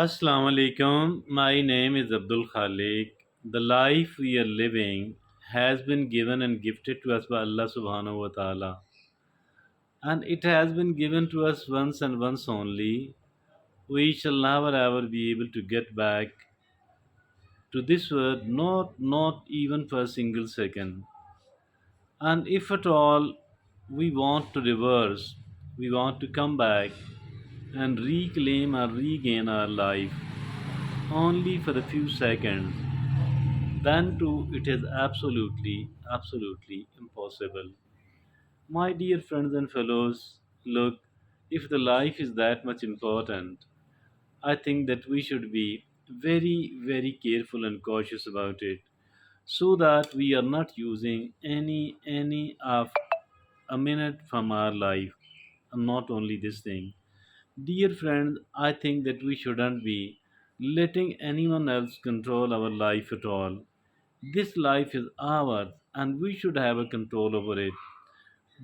Assalamu alaikum. My name is Abdul Khalik. The life we are living has been given and gifted to us by Allah subhanahu wa ta'ala. And it has been given to us once and once only. We shall never ever be able to get back to this world, not even for a single second. And if at all we want to reverse, we want to come back and reclaim or regain our life only for a few seconds, then too it is absolutely impossible. My dear friends and fellows, look, if the life is that much important, I think that we should be very careful and cautious about it so that we are not using any of a minute from our life, and not only this thing. Dear friends, I think that we shouldn't be letting anyone else control our life at all. This life is ours and we should have a control over it.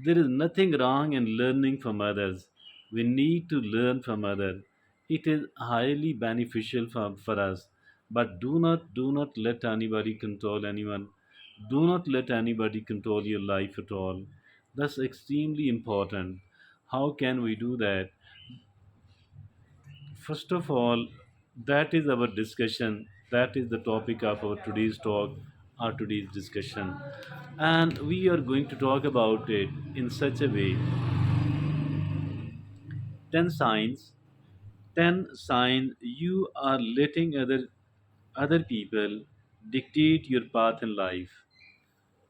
There is nothing wrong in learning from others. We need to learn from others. It is highly beneficial for us. But do not let anybody control anyone. Do not let anybody control your life at all. That's extremely important. How can we do that? First of all, that is our discussion. That is the topic of our today's talk or today's discussion. And we are going to talk about it in such a way 10 signs, 10 signs you are letting other people dictate your path in life.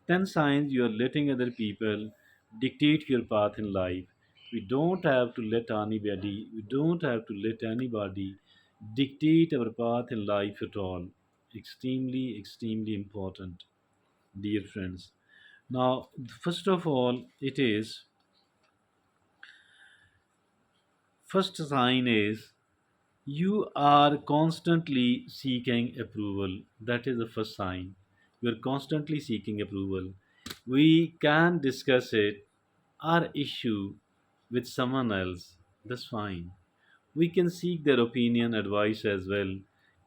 10 signs you are letting other people dictate your path in life. We don't have to let anybody dictate our path in life at all. Extremely important, dear friends. Now, first of all, first sign is you are constantly seeking approval. That is the first sign. You are constantly seeking approval. We can discuss it, our issue, with someone else. That's fine. We can seek their opinion, advice as well,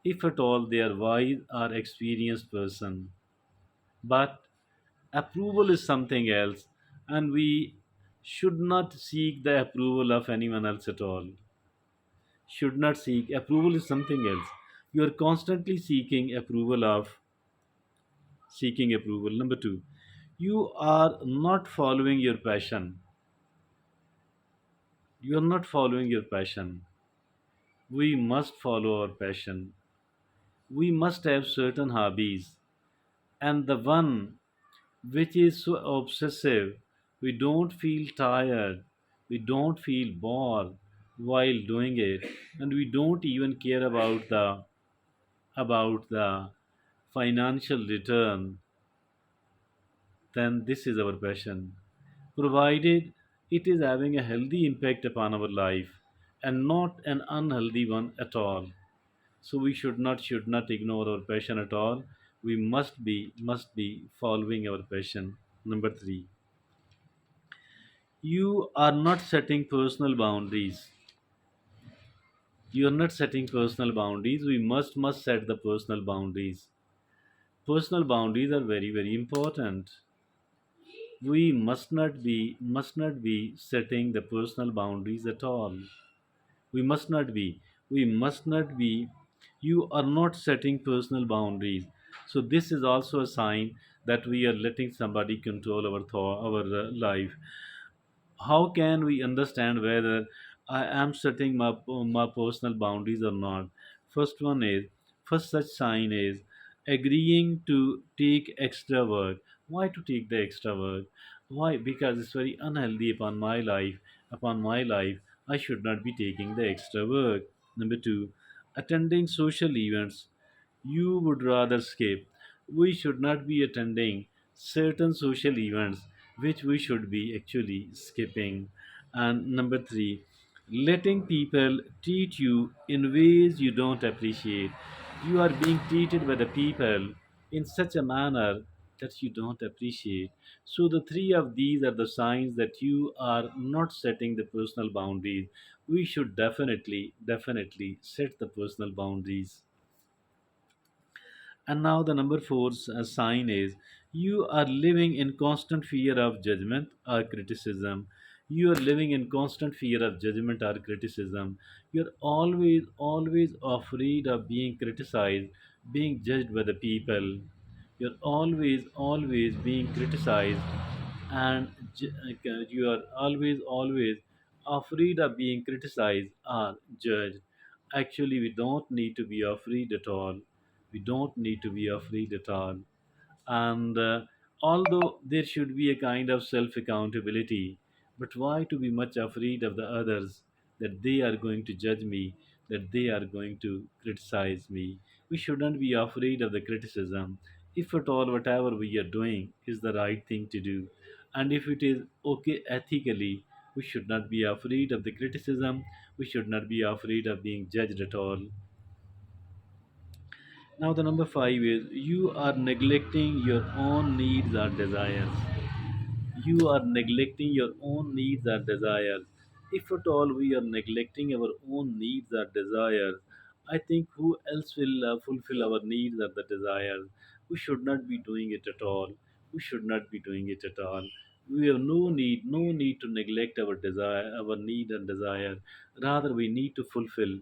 if at all they are wise or experienced person. But approval is something else, and we should not seek the approval of anyone else at all. Should not seek approval is something else. You are constantly seeking approval. Number two, you are not following your passion. You are not following your passion. We must follow our passion. We must have certain hobbies, and the one which is so obsessive, we don't feel tired, we don't feel bored while doing it, and we don't even care about the financial return. Then this is our passion, provided it is having a healthy impact upon our life and not an unhealthy one at all. So we should not ignore our passion at all. We must be following our passion. Number 3, you are not setting personal boundaries. You are not setting personal boundaries. We must set the personal boundaries. Personal boundaries are very important. We must not be setting the personal boundaries at all. We must not be we must not be You are not setting personal boundaries. So this is also a sign that we are letting somebody control our thought, our life. How can we understand whether I am setting my personal boundaries or not? First one is First such sign is agreeing to take extra work. Why to take the extra work? Why? Because it's very unhealthy upon my life. Upon my life, I should not be taking the extra work. Number two, attending social events you would rather skip. We should not be attending certain social events which we should be actually skipping. And number three, letting people treat you in ways you don't appreciate. You are being treated by the people in such a manner that you don't appreciate. So, the three of these are the signs that you are not setting the personal boundaries. We should definitely set the personal boundaries. And now the number four sign is you are living in constant fear of judgment or criticism. You are living in constant fear of judgment or criticism. You're always afraid of being criticized, being judged by the people. You're always being criticized, and you are always afraid of being criticized or judged. Actually, we don't need to be afraid at all. We don't need to be afraid at all. And although there should be a kind of self accountability, but why to be much afraid of the others, that they are going to judge me, that they are going to criticize me? We shouldn't be afraid of the criticism. If at all, whatever we are doing is the right thing to do, and if it is okay ethically, we should not be afraid of the criticism. We should not be afraid of being judged at all. Now, the number five is you are neglecting your own needs or desires. You are neglecting your own needs or desires. If at all we are neglecting our own needs or desires, I think who else will fulfill our needs or the desires? We should not be doing it at all. We should not be doing it at all. We have no need to neglect our desire, our need and desire. Rather, we need to fulfill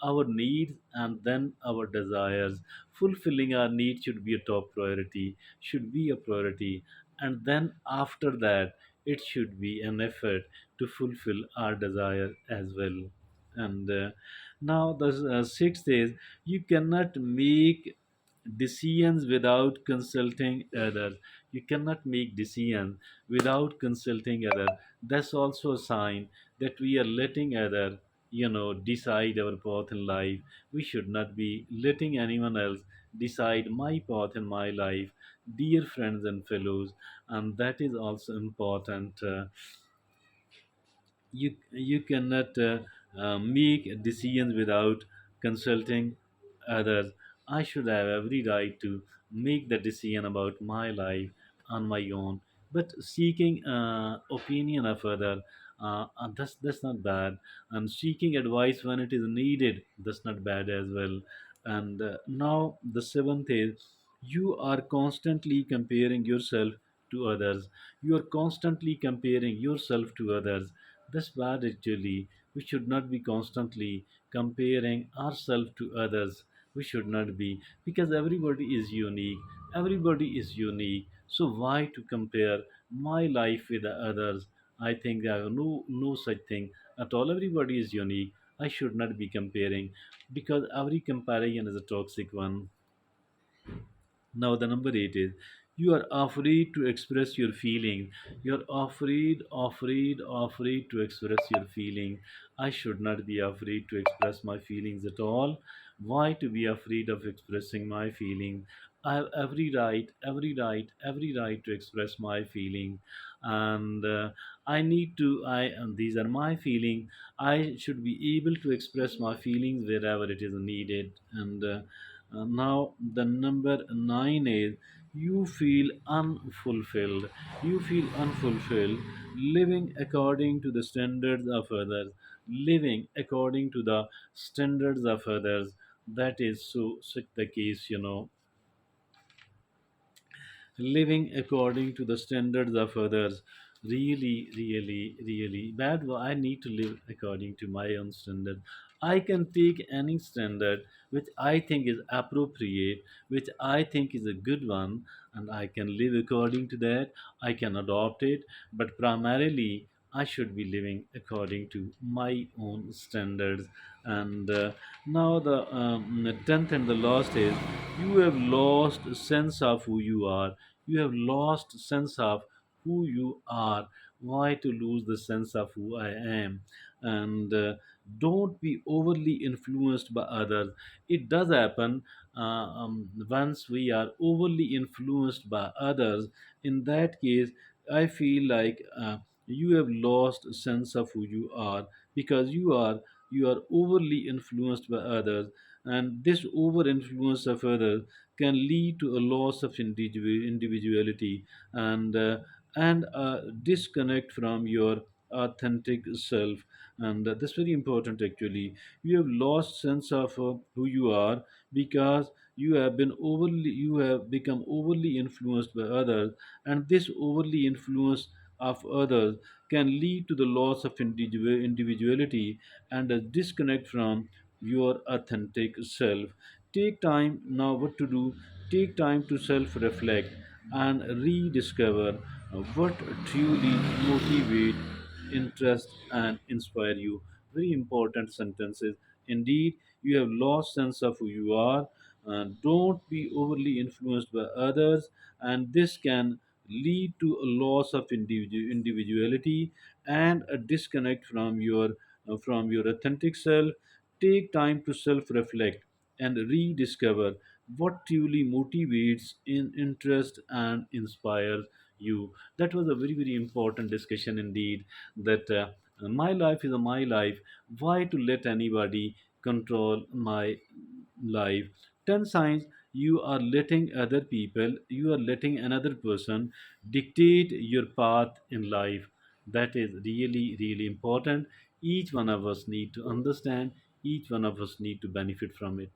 our needs and then our desires. Fulfilling our needs should be a top priority, should be a priority, and then after that it should be an effort to fulfill our desire as well. And now the sixth is you cannot make decisions without consulting others. You cannot make decisions without consulting others. That's also a sign that we are letting other, decide our path in life. We should not be letting anyone else decide my path in my life, dear friends and fellows. And that is also important. You cannot make decisions without consulting others. I should have every right to make the decision about my life on my own. But seeking opinion of other, that's not bad. And seeking advice when it is needed, that's not bad as well. And now the seventh is you are constantly comparing yourself to others. You are constantly comparing yourself to others. That's bad actually. We should not be constantly comparing ourselves to others. We should not be, because everybody is unique. Everybody is unique. So why to compare my life with the others? I think I have no such thing at all. Everybody is unique. I should not be comparing, because every comparison is a toxic one. Now, the number eight is you are afraid to express your feeling. You're afraid to express your feeling. I should not be afraid to express my feelings at all. Why to be afraid of expressing my feeling? I have every right to express my feeling, and I need to. And these are my feeling. I should be able to express my feelings wherever it is needed, and. Now, the number nine is you feel unfulfilled. You feel unfulfilled, living according to the standards of others, living according to the standards of others. That is so such the case. Living according to the standards of others, really bad. I need to live according to my own standard. I can take any standard which I think is appropriate, which I think is a good one, and I can live according to that. I can adopt it, but primarily I should be living according to my own standards. And now the 10th and the last is you have lost sense of who you are. You have lost sense of who you are. Why to lose the sense of who I am? And don't be overly influenced by others. It does happen. Once we are overly influenced by others, in that case I feel like you have lost sense of who you are, because you are overly influenced by others. and this over influence of others can lead to a loss of individuality and a disconnect from your authentic self. And that's very important actually. You have lost sense of who you are because you have become overly influenced by others, and this overly influence of others can lead to the loss of individuality and a disconnect from your authentic self. Take time now what to do. Take time to self reflect and rediscover what truly motivate, interest, and inspire you. Very important sentences. Indeed, you have lost sense of who you are. Don't be overly influenced by others, and this can lead to a loss of individuality and a disconnect from your authentic self. Take time to self-reflect and rediscover what truly motivates, in interest, and inspires you. That was a very very important discussion indeed. That my life is a my life. Why to let anybody control my life? 10 signs you are letting other people, you are letting another person dictate your path in life. That is really really important. Each one of us need to understand, each one of us need to benefit from it.